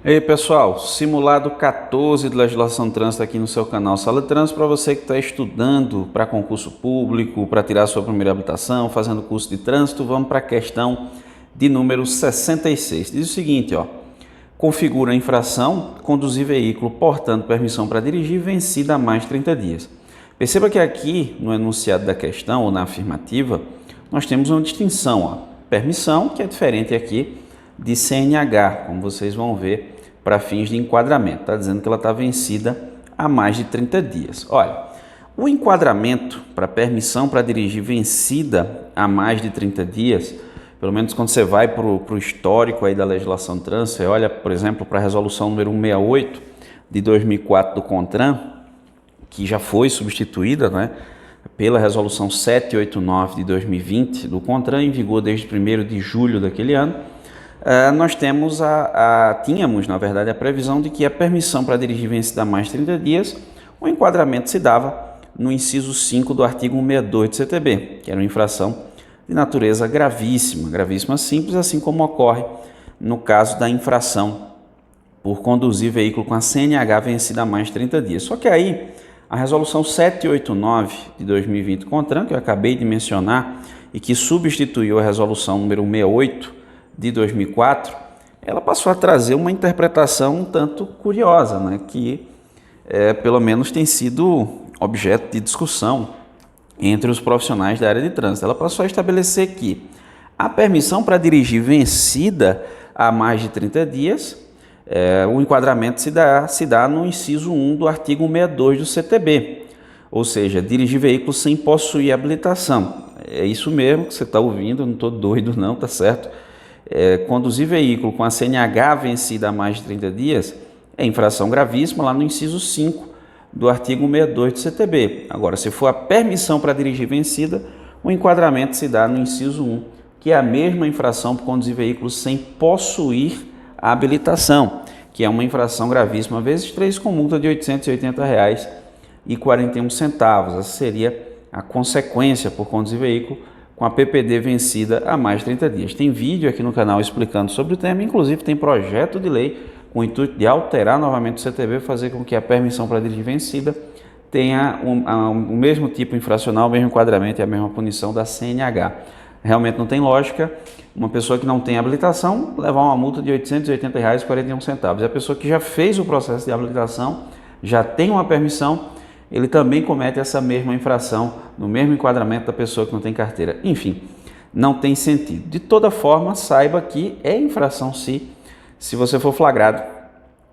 E aí pessoal, simulado 14 de legislação de trânsito aqui no seu canal Sala de Trânsito para você que está estudando para concurso público, para tirar sua primeira habilitação, fazendo curso de trânsito. Vamos para a questão de número 66. Diz o seguinte, configura a infração, conduzir veículo portando permissão para dirigir vencida há mais de 30 dias. Perceba que aqui no enunciado da questão ou na afirmativa, nós temos uma distinção, permissão, que é diferente aqui de CNH, como vocês vão ver, para fins de enquadramento. Está dizendo que ela está vencida há mais de 30 dias. Olha, o enquadramento para permissão para dirigir vencida há mais de 30 dias, pelo menos quando você vai para o histórico aí da legislação de trânsito, você olha, por exemplo, para a resolução número 168 de 2004 do CONTRAN, que já foi substituída, pela resolução 789 de 2020 do CONTRAN, em vigor desde 1º de julho daquele ano. Nós tínhamos, na verdade, a previsão de que a permissão para dirigir vencida há mais de 30 dias, o enquadramento se dava no inciso 5 do artigo 162 do CTB, que era uma infração de natureza gravíssima, gravíssima simples, assim como ocorre no caso da infração por conduzir veículo com a CNH vencida há mais de 30 dias. Só que aí, a resolução 789 de 2020 do CONTRAN, que eu acabei de mencionar e que substituiu a resolução número 168 de 2004, ela passou a trazer uma interpretação um tanto curiosa, que pelo menos tem sido objeto de discussão entre os profissionais da área de trânsito. Ela passou a estabelecer que a permissão para dirigir vencida há mais de 30 dias, o enquadramento se dá no inciso 1 do artigo 162 do CTB, ou seja, dirigir veículo sem possuir habilitação. É isso mesmo que você está ouvindo, não estou doido não, tá certo? Conduzir veículo com a CNH vencida há mais de 30 dias é infração gravíssima lá no inciso 5 do artigo 162 do CTB. Agora, se for a permissão para dirigir vencida, o enquadramento se dá no inciso 1, que é a mesma infração por conduzir veículo sem possuir a habilitação, que é uma infração gravíssima, vezes 3, com multa de R$ 880,41. Essa seria a consequência por conduzir veículo com a PPD vencida há mais de 30 dias. Tem vídeo aqui no canal explicando sobre o tema, inclusive tem projeto de lei com o intuito de alterar novamente o CTB, fazer com que a permissão para dirigir vencida tenha o mesmo tipo infracional, o mesmo enquadramento e a mesma punição da CNH. Realmente não tem lógica uma pessoa que não tem habilitação levar uma multa de R$ 880,41. E a pessoa que já fez o processo de habilitação, já tem uma permissão, ele também comete essa mesma infração no mesmo enquadramento da pessoa que não tem carteira. Enfim, não tem sentido. De toda forma, saiba que é infração se você for flagrado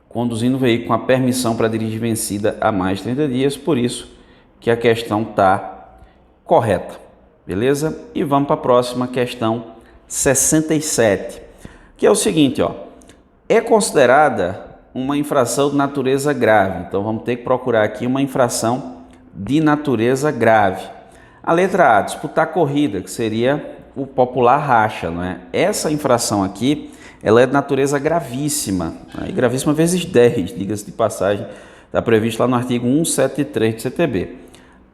conduzindo o veículo com a permissão para dirigir vencida há mais de 30 dias, por isso que a questão está correta, beleza? E vamos para a próxima questão 67, que é o seguinte, é considerada uma infração de natureza grave. Então, vamos ter que procurar aqui uma infração de natureza grave. A letra A, disputar corrida, que seria o popular racha, Essa infração aqui, ela é de natureza gravíssima, e gravíssima vezes 10, diga-se de passagem, está previsto lá no artigo 173 do CTB.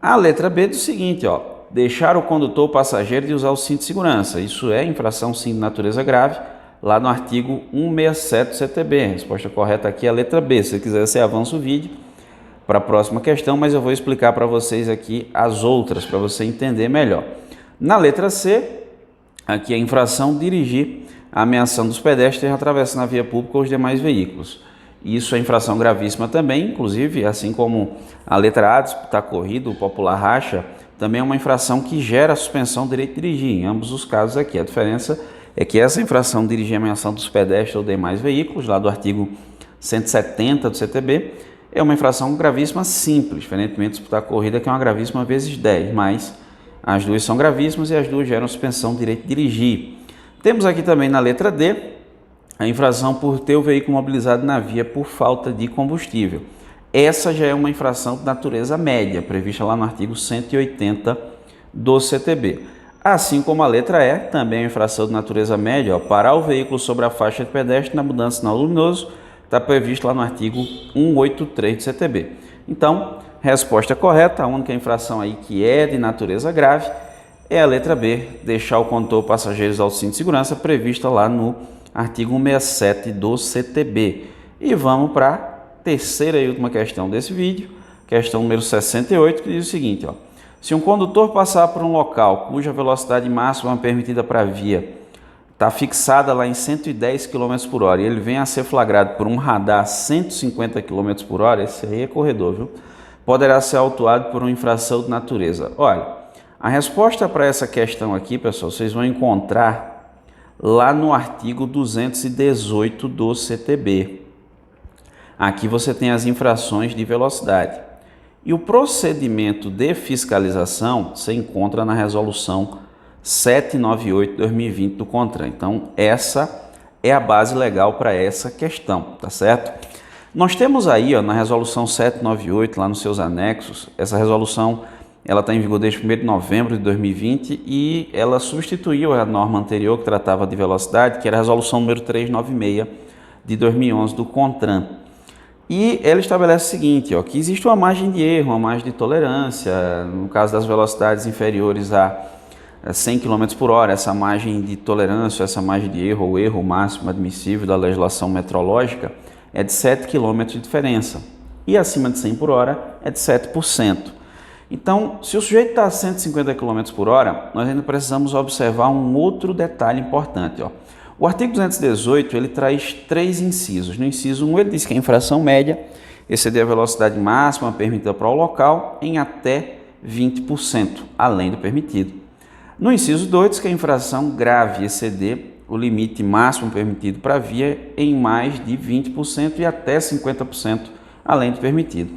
A letra B diz o seguinte, deixar o condutor ou passageiro de usar o cinto de segurança. Isso é infração sim de natureza grave, lá no artigo 167 do CTB. A resposta correta aqui é a letra B. Se você quiser, você avança o vídeo para a próxima questão, mas eu vou explicar para vocês aqui as outras, para você entender melhor. Na letra C, aqui a infração dirigir ameaçando os pedestres atravessando a via pública ou os demais veículos. Isso é infração gravíssima também, inclusive, assim como a letra A, disputar corrida, o popular racha, também é uma infração que gera suspensão do direito de dirigir, em ambos os casos aqui. A diferença é que essa infração dirigir ameaçando os pedestres ou demais veículos, lá do artigo 170 do CTB, é uma infração gravíssima simples, diferentemente de disputar corrida, que é uma gravíssima vezes 10, mas as duas são gravíssimas e as duas geram suspensão do direito de dirigir. Temos aqui também na letra D, a infração por ter o veículo mobilizado na via por falta de combustível. Essa já é uma infração de natureza média, prevista lá no artigo 180 do CTB. Assim como a letra E, também é uma infração de natureza média, parar o veículo sobre a faixa de pedestre na mudança de sinal luminoso, está previsto lá no artigo 183 do CTB. Então, resposta correta, a única infração aí que é de natureza grave é a letra B, deixar o condutor ou passageiros ao cinto de segurança, prevista lá no artigo 167 do CTB. E vamos para a terceira e última questão desse vídeo, questão número 68, que diz o seguinte, ó: se um condutor passar por um local cuja velocidade máxima permitida para a via está fixada lá em 110 km por hora e ele vem a ser flagrado por um radar a 150 km por hora, esse aí é corredor, viu? Poderá ser autuado por uma infração de natureza. Olha, a resposta para essa questão aqui, pessoal, vocês vão encontrar lá no artigo 218 do CTB. Aqui você tem as infrações de velocidade. E o procedimento de fiscalização você encontra na resolução 798/2020 do CONTRAN. Então, essa é a base legal para essa questão, tá certo? Nós temos aí, ó, na resolução 798, lá nos seus anexos, essa resolução ela está em vigor desde 1º de novembro de 2020 e ela substituiu a norma anterior que tratava de velocidade, que era a resolução número 396 de 2011 do CONTRAN. E ela estabelece o seguinte, ó, que existe uma margem de erro, uma margem de tolerância, no caso das velocidades inferiores a 100 km por hora, essa margem de tolerância, essa margem de erro, ou erro máximo admissível da legislação metrológica, é de 7 km de diferença. E acima de 100 por hora é de 7%. Então, se o sujeito está a 150 km por hora, nós ainda precisamos observar um outro detalhe importante, ó. O artigo 218 ele traz 3 incisos. No inciso 1 ele diz que a infração média exceder a velocidade máxima permitida para o local em até 20%, além do permitido. No inciso 2 diz que a infração grave exceder o limite máximo permitido para a via em mais de 20% e até 50%, além do permitido.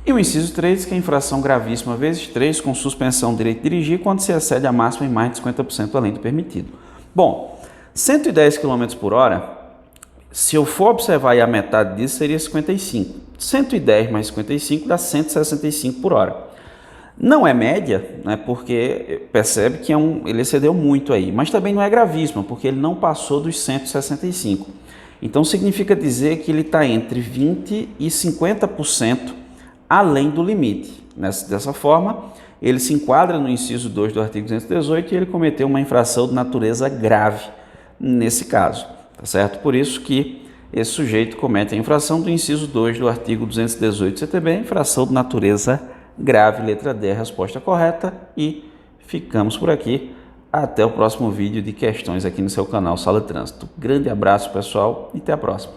E o inciso 3 diz que a infração gravíssima vezes 3 com suspensão do direito de dirigir quando se excede a máxima em mais de 50%, além do permitido. Bom, 110 km por hora, se eu for observar aí a metade disso, seria 55. 110 mais 55 dá 165 por hora. Não é média, né, porque percebe que ele excedeu muito aí, mas também não é gravíssimo, porque ele não passou dos 165. Então significa dizer que ele está entre 20% e 50% além do limite. Dessa forma, ele se enquadra no inciso 2 do artigo 218 e ele cometeu uma infração de natureza grave nesse caso, tá certo? Por isso que esse sujeito comete a infração do inciso 2 do artigo 218 CTB, infração de natureza grave, letra D, a resposta correta, e ficamos por aqui. Até o próximo vídeo de questões aqui no seu canal Sala de Trânsito. Grande abraço, pessoal, e até a próxima.